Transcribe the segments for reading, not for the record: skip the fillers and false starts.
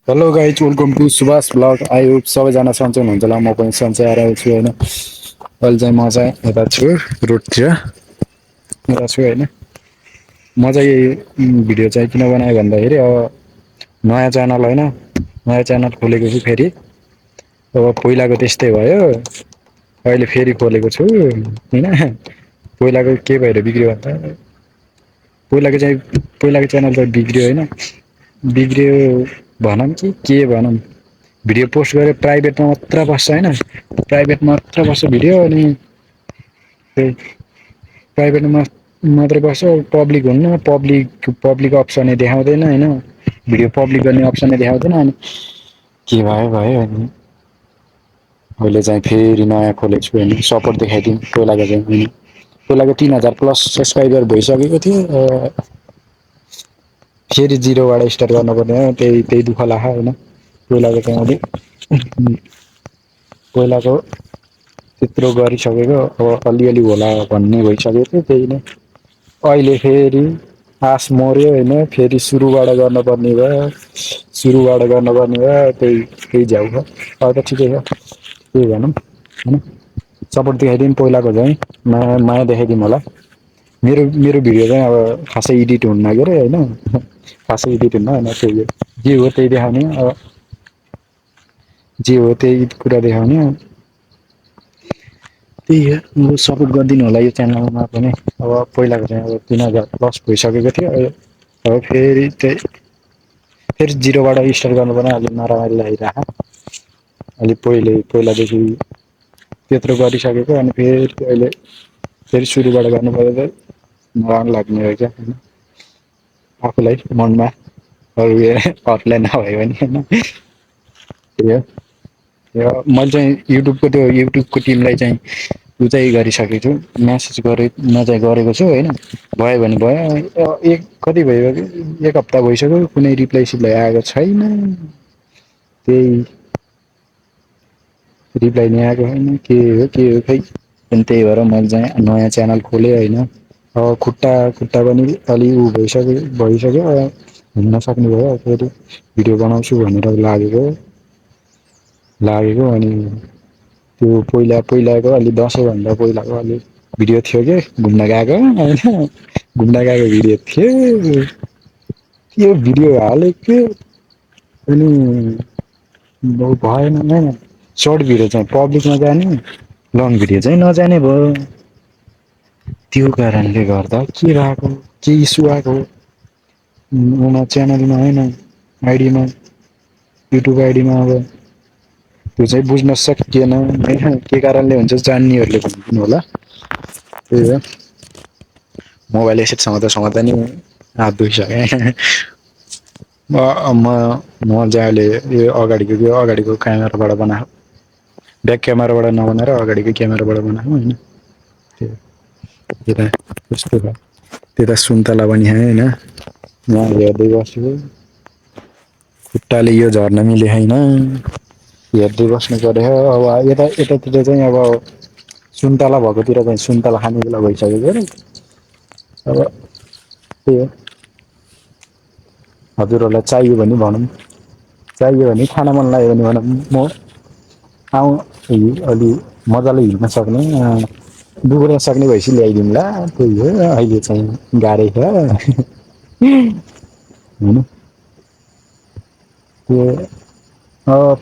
hello guys welcome to Subhash blog I hope सबैजना सन्चै हुनुहुन्छ होला म पनि सन्चै आइरहेको छु होइन अहिले चाहिँ म चाहिँ यता छु रोडतिर यता छु होइन म चाहिँ भिडियो चाहिँ किन बनाएँ भन्दाखेरि अब नयाँ च्यानल होइन नयाँ च्यानल खोलेको छु फेरि अब पहिलाको त्यस्तै भयो अहिले फेरि खोलेको छु होइन पहिलाको के भएर बिग्रियो भन्दा पहिलाको च्यानल त बिग्रियो होइन बिग्रियो भनौँ कि के भनौँ भिडियो पोस्ट गरेर प्राइभेटमा मात्र बस्छ होइन प्राइभेटमा मात्र बस्छ भिडियो अनि त्यही प्राइभेटमा मात्रै बस्छ पब्लिक हुन्न पब्लिक अप्सनै देखाउँदैन होइन भिडियो पब्लिक गर्ने अप्सनै देखाउँदैन अनि के भयो भयो अनि अहिले चाहिँ फेरि नयाँ खोलेको छु होइन सपोर्ट देखाइदिउँ पहिलाको चाहिँ होइन पहिलाको 3000 प्लस सब्सक्राइबर भइसकेको थियो फेरि जिरोबाट स्टार्ट गर्नुपर्ने हो त्यही दुःख लाग्छ होइन पहिलाको चाहिँ अलिक पहिलाको त्यत्रो गरिसकेको अब अलिअलि होला भन्ने भइसकेको थियो त्यही नै अहिले फेरि आस मर्यो होइन फेरि सुरुबाट गर्नुपर्ने भयो सुरुबाट गर्नुपर्ने भयो त्यही झ्याउ छ अब त ठिकै छ के भनौँ होइन सपोर्ट देखाइदिउँ पहिलाको चाहिँ माया देखाइदिउँ होला मेरो भिडियो चाहिँ अब खासै एडिट हुन्न के अरे होइन खासै एडिट हुन्न होइन त्यही हो जे हो त्यही देखाउने अब जे हो त्यही कुरा देखाउने त्यही हो अब सपोर्ट गरिदिनु होला यो च्यानलमा पनि अब पहिलाको चाहिँ अब 3000 प्लस भइसकेको थियो अब फेरि जिरोबाट स्टार्ट गर्नुपर्ने अलिक नरमाइलो लागिरहेको अलिक पहिलादेखि त्यत्रो गरिसकेको अनि फेरि सुरुबाट गर्नुपर्दा त नराम्रो लाग्ने रहेछ होइन आफूलाई मनमा अरू अरूलाई नभए पनि होइन त्यही हो मैले चाहिँ युट्युबको टिमलाई चाहिँ उ चाहिँ गरिसकेको छु म्यासेज गरेको छु होइन भयो भने भयो कति भयो एक हप्ता भइसक्यो कुनै रिप्लाई सिप्लाई आएको छैन त्यही रिप्लाई नै आएको छैन के हो खै अनि त्यही भएर मैले चाहिँ नयाँ च्यानल खोलेँ होइन खुट्टा पनि अलि भइसक्यो हिँड्न सक्ने भयो फेरि भिडियो बनाउँछु भनेर लागेको अनि त्यो पहिलाको अलि दसैँभन्दा पहिलाको अलि भिडियो थियो कि घुम्न गएको होइन घुम्न गएको भिडियो थियो त्यो भिडियो हालेको अनि भएन होइन सर्ट भिडियो चाहिँ पब्लिकमा जाने लङ भिडियो चाहिँ नजाने भयो त्यो कारणले गर्दा के भएको के इस्यु आएको उमा च्यानलमा होइन आइडीमा युट्युब आइडीमा अब त्यो चाहिँ बुझ्न सकिएन होइन के कारणले हुन्छ जान्नेहरूले भनिदिनु होला त्यही हो मोबाइल यसरी समात्दा नि हात दुखिसक्यो म चाहिँ अहिले यो अगाडिको क्यामेराबाट बनाएको ब्याक क्यामेराबाट नबनाएर अगाडिको क्यामेराबाट बनाएको होइन त्यता त्यस्तो भयो त्यता सुन्तला पनि होइन यहाँ हेर्दै बस्छु खुट्टाले यो झर्न मिले होइन हेर्दै बस्नु पर्यो अब यतातिर चाहिँ अब सुन्तला भएकोतिर चाहिँ सुन्तला खाने बेला भइसक्यो अरे अब त्यही हो हजुरहरूलाई चाहियो भने भनौँ चाहियो भने खान मन लाग्यो भने भनौँ म अलि मजाले हिँड्न सक्ने दुब्न सक्ने भएपछि ल्याइदिउँला त्यही हो अहिले चाहिँ गाह्रै छ होइन त्यो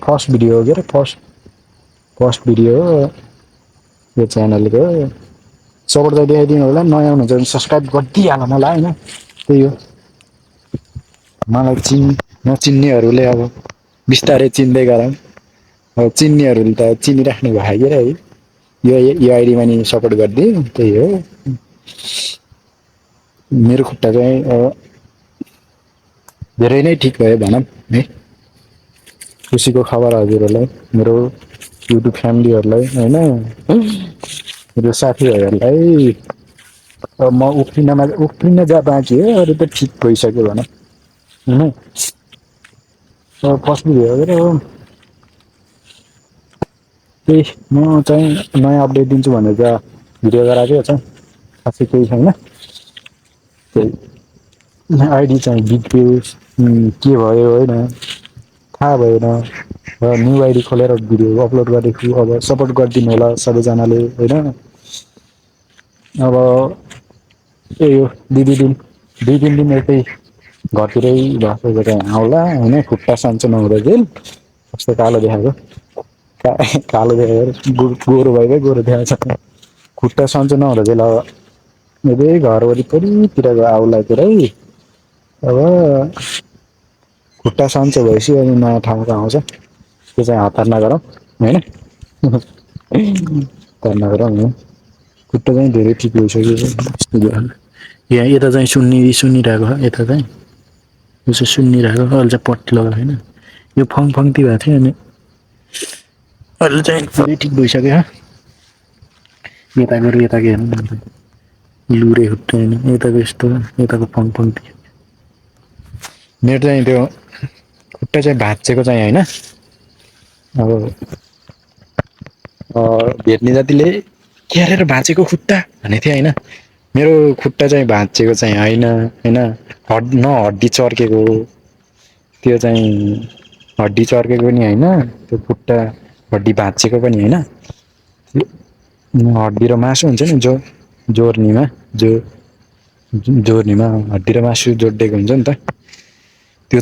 फर्स्ट भिडियो हो के अरे फर्स्ट भिडियो हो यो च्यानलको सपोर्ट चाहिँ देखाइदिनु होला नयाँ हुनुहुन्छ भने सब्सक्राइब गरिदिइहाल मलाई होइन त्यही हो मलाई नचिन्नेहरूले अब बिस्तारै चिन्दै गरौँ अब चिन्नेहरूले त चिनिराख्नु भयो के है यो आइडीमा नि सपोर्ट गरिदिउँ त्यही हो मेरो खुट्टा चाहिँ धेरै नै ठिक भयो भनौँ है खुसीको खबर हजुरहरूलाई मेरो युट्युब फ्यामिलीहरूलाई होइन मेरो साथीभाइहरूलाई म उफ्रिन जहाँ बाँकी हो अरू त ठिक भइसक्यो भनौँ होइन फर्स्ट भिडियो हो क्या त्यही म चाहिँ नयाँ अपडेट दिन्छु भनेर त भिडियो गराएको चाहिँ खासै केही छैन त्यही आइडी चाहिँ बिग्रियो के भयो होइन थाहा भएन न्यु आइडी खोलेर भिडियो अपलोड गरेको अब सपोर्ट गरिदिनु होला सबैजनाले होइन अब त्यही हो दुई तिन दिन यतै घरतिरै बसेको चाहिँ आउला होइन खुट्टा सन्चो नहुँदा जेल कस्तो कालो देखाएको कालो देखाएको गोरो भइगयो गोरो देखाएको छ खुट्टा सन्चो नहुँदा चाहिँ अब यतै घर वरिपरितिरको आउलातिर है अब खुट्टा सन्चो भएपछि अनि नयाँ ठाउँको आउँछ त्यो चाहिँ हतार नगरौँ होइन हतार नगरौँ नि खुट्टा चाहिँ धेरै ठिक भइसक्यो यहाँ यता चाहिँ सुन्निरहेको छ यता चाहिँ यो चाहिँ सुन्निरहेको अहिले चाहिँ पट्टी लगाएको होइन यो फङफङ्ती भएको थियो अनि अहिले चाहिँ पुरै ठिक भइसक्यो यता गएर यता के हेर्नु लुरे खुट्टा होइन यताको यस्तो यताको फङफङ्ती मेरो चाहिँ त्यो खुट्टा चाहिँ भाँचिएको चाहिँ होइन अब भेट्ने जातिले के अरे भाँचेको खुट्टा भनेको थियो होइन मेरो खुट्टा चाहिँ भाँचिएको चाहिँ होइन होइन हड्डी चर्केको हो त्यो चाहिँ हड्डी चर्केको पनि होइन त्यो खुट्टा हड्डी भाँचिएको पनि होइन हड्डी र मासु हुन्छ नि जोर्नीमा जोर्नीमा हड्डी र मासु जोडिएको हुन्छ नि त त्यो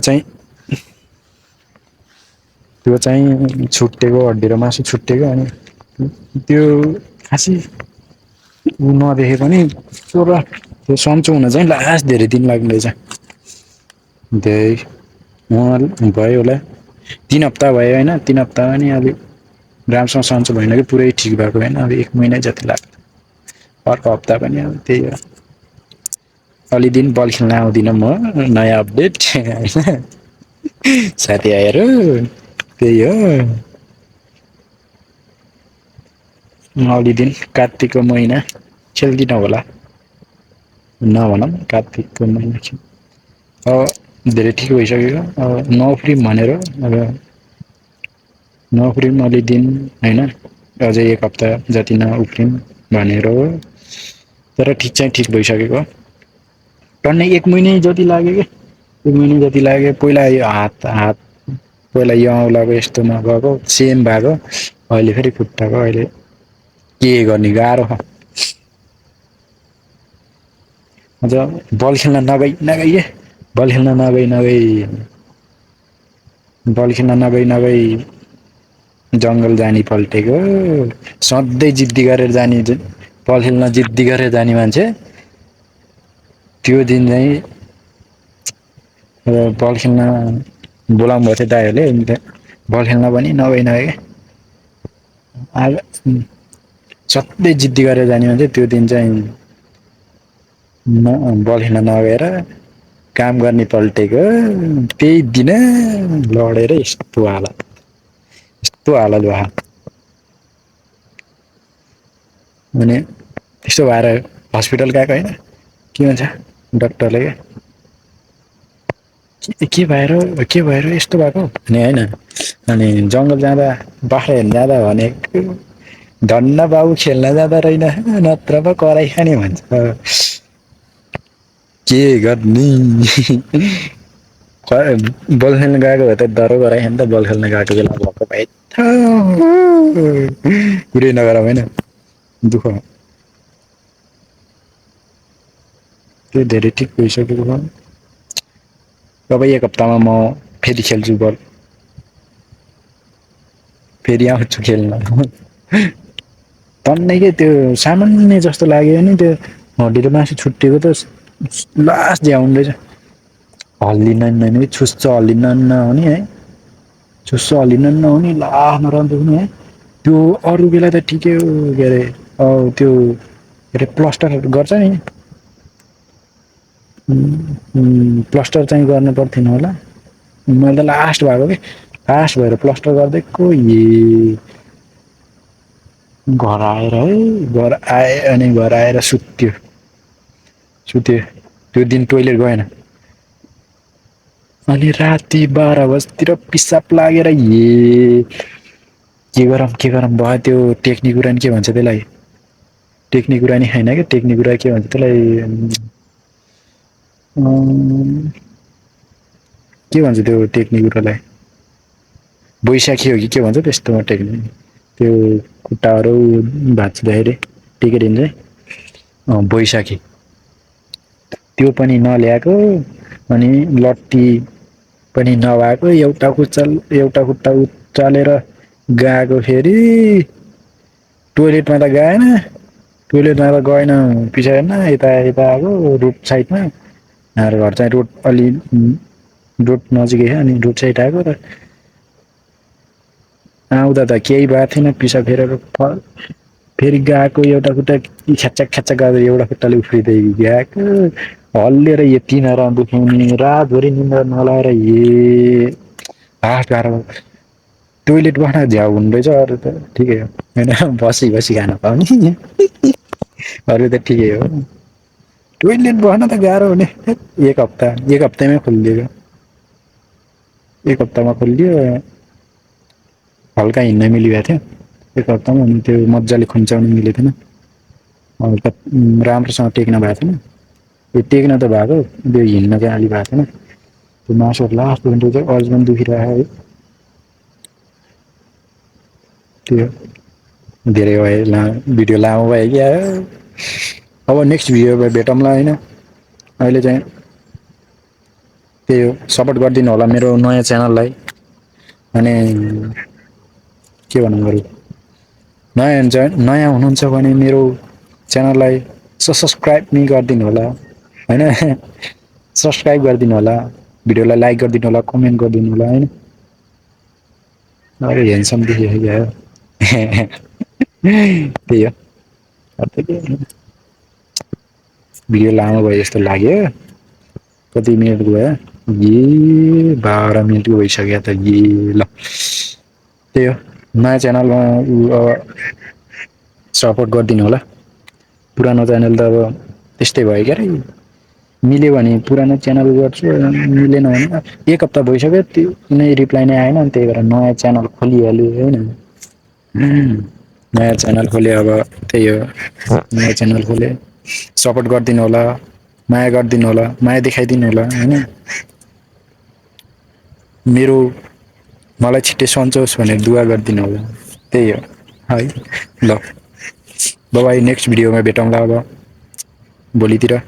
चाहिँ छुट्टेको हड्डी र मासु छुट्टेको अनि त्यो खासै नदेखे पनि पुरा त्यो सन्चो हुन चाहिँ लास्ट धेरै दिन लाग्ने रहेछ धेरै भयो होला 3 हप्ता भयो होइन 3 हप्तामा नि अलिक राम्रोसँग सन्चो भएन कि पुरै ठिक भएको होइन अब 1 महिना जति लाग्यो अर्को हप्ता पनि अब त्यही हो अलि दिन बल खेल्न आउँदिनँ म नयाँ अपडेट होइन साथीभाइहरू त्यही हो अलि दिन कार्तिकको महिना खेल्दिनँ होला नभनौँ कार्तिकको महिना अब धेरै ठिक भइसक्यो अब नउफ्रिम भनेर अब नउफ्रिम अलि दिन होइन अझै 1 हप्ता जति नउफ्रिम भनेर हो तर ठिक चाहिँ ठिक भइसकेको टन्नै 1 महिना जति लाग्यो कि 1 महिना जति लाग्यो पहिला यो हात पहिला यो औँलाको यस्तो नभएको सेम भएको अहिले फेरि खुट्टाको अहिले के गर्ने गाह्रो अझ बल खेल्न नगई बल खेल्न नगई जङ्गल जाने पल्टेको सधैँ जिद्दी गरेर जाने बल खेल्न जिद्दी गरेर जाने मान्छे त्यो दिन चाहिँ बल खेल्न बोलाउनु भएको थियो दाइहरूले बल खेल्न पनि नगई आज सधैँ जिद्दी गरेर जाने मान्छे त्यो दिन चाहिँ बल खेल्न नगएर काम गर्ने पल्टेको त्यही दिन लडेर यस्तो हालत भयो अनि त्यस्तो भएर हस्पिटल गएको होइन के भन्छ डाक्टरले के भएर यस्तो भएको अनि होइन अनि जङ्गल जाँदा बाख्रा हेर्न जाँदा भनेको धन्न बाबु खेल्न जाँदा रहेन नत्र पो कराइ खाने भन्छ के गर्ने बल खेल्न गएको भए त डह्रो गराइ खाने त बल खेल्न गएको बेला भएको भए कुरै नगरौँ होइन दुःख त्यो धेरै ठिक भइसकेको छ अब 1 हप्तामा म फेरि खेल्छु बल फेरि आउँछु खेल्न टन्नै के त्यो सामान्य जस्तो लाग्यो नि त्यो हड्डी र मासु छुट्टिएको त लास्ट झ्याउनु रहेछ हल्लिन नि छुच्च हल्लिन नहुने है छुच्च हल्लिन नहुने लास्ट नराम्रो हुने है त्यो अरू बेला त ठिकै हो के अरे त्यो के अरे प्लास्टर गर्छ नि प्लास्टर चाहिँ गर्नु पर्थेन होला मैले त लास्ट भएको कि लास्ट भएर प्लास्टर गरिदिएको घर आएर अनि घर आएर सुत्यो त्यो दिन टोइलेट गएन अनि राति 12 बजीतिर पिसाब लागेर के गरम भयो त्यो टेक्निक उरानी के भन्छ त्यसलाई टेक्निक उरानी होइन क्या टेक्निक उरा के भन्छ त्यसलाई के भन्छ त्यो टेक्निक उरालाई बैशाखी हो कि के भन्छ त्यस्तोमा टेक्ने त्यो खुट्टाहरू भाँच्दाखेरि टेकिदिन्छ बैशाखी त्यो पनि नल्याएको अनि लट्ठी पनि नभएको एउटा खुट्टा उचालेर गएको फेरि टोइलेटमा त गएन टोइलेटमा त गएन पछाडि यता यता आएको रोड साइडमा हाम्रो घर चाहिँ रोड अलि रोड नजिकै छ अनि रोड साइड आएको र आउँदा त केही भएको थिएन पिसाब फेरेर फेरि गएको एउटा खुट्टा ख्याच्चाक ख्याच्चाक गरेर एउटा खुट्टाले उफ्रिँदै गएको हल्लिएर यति नराम्रो दुख्ने रातभरि निन्द्रा नलाएर लास्ट गाह्रो टोइलेट बस्न झ्याउ हुँदैछ अरू त ठिकै हो होइन बसी बसी खान पाउने अरू त ठिकै हो टोइलेट बस्न त गाह्रो हुने एक हप्तामै खोलिदिएको एक हप्तामा खोलिदियो हल्का हिँड्न मिलिरहेको थियो एक हप्तामा अनि त्यो मजाले खुम्चाउनु मिलेको थिएन हल्का राम्रोसँग टेक्न भएको थिएन त्यो टेक्न त भएको त्यो हिँड्न चाहिँ अलि भएको थिएन त्यो मासुहरू लास्ट घन्टा चाहिँ अझ पनि दुखिरहेको है त्यो धेरै भयो भिडियो लामो भयो कि अब नेक्स्ट भिडियोमा भेटौँला होइन अहिले चाहिँ त्यही हो सपोर्ट गरिदिनु होला मेरो नयाँ च्यानललाई अनि के भनौँ अरू नयाँ हुनुहुन्छ भने मेरो च्यानललाई सब्सक्राइब नि गरिदिनु होला होइन सब्सक्राइब गरिदिनु होला भिडियोलाई लाइक गरिदिनु होला कमेन्ट गरिदिनु होला होइन अरे ह्यान्डसम देखियो त्यही हो भिडियो लामो भयो जस्तो लाग्यो कति मिनट गयो 12 मिनट भइसक्यो त ल त्यही हो नयाँ च्यानलमा सपोर्ट गरिदिनु होला पुरानो च्यानल त अब त्यस्तै भयो क्या मिल्यो भने पुरानो च्यानल गर्छु मिलेन भने एक हप्ता भइसक्यो त्यो कुनै रिप्लाई नै आएन अनि त्यही भएर नयाँ च्यानल खोलिहाल्यो होइन नयाँ च्यानल खोले अब त्यही हो नयाँ च्यानल खोले सपोर्ट गरिदिनु होला माया गरिदिनु होला माया देखाइदिनु होला होइन मेरो मलाई छिट्टै सन्चोस् भनेर दुआ गरिदिनु होला त्यही हो है ल बाइ नेक्स्ट भिडियोमा भेटौँला अब भोलितिर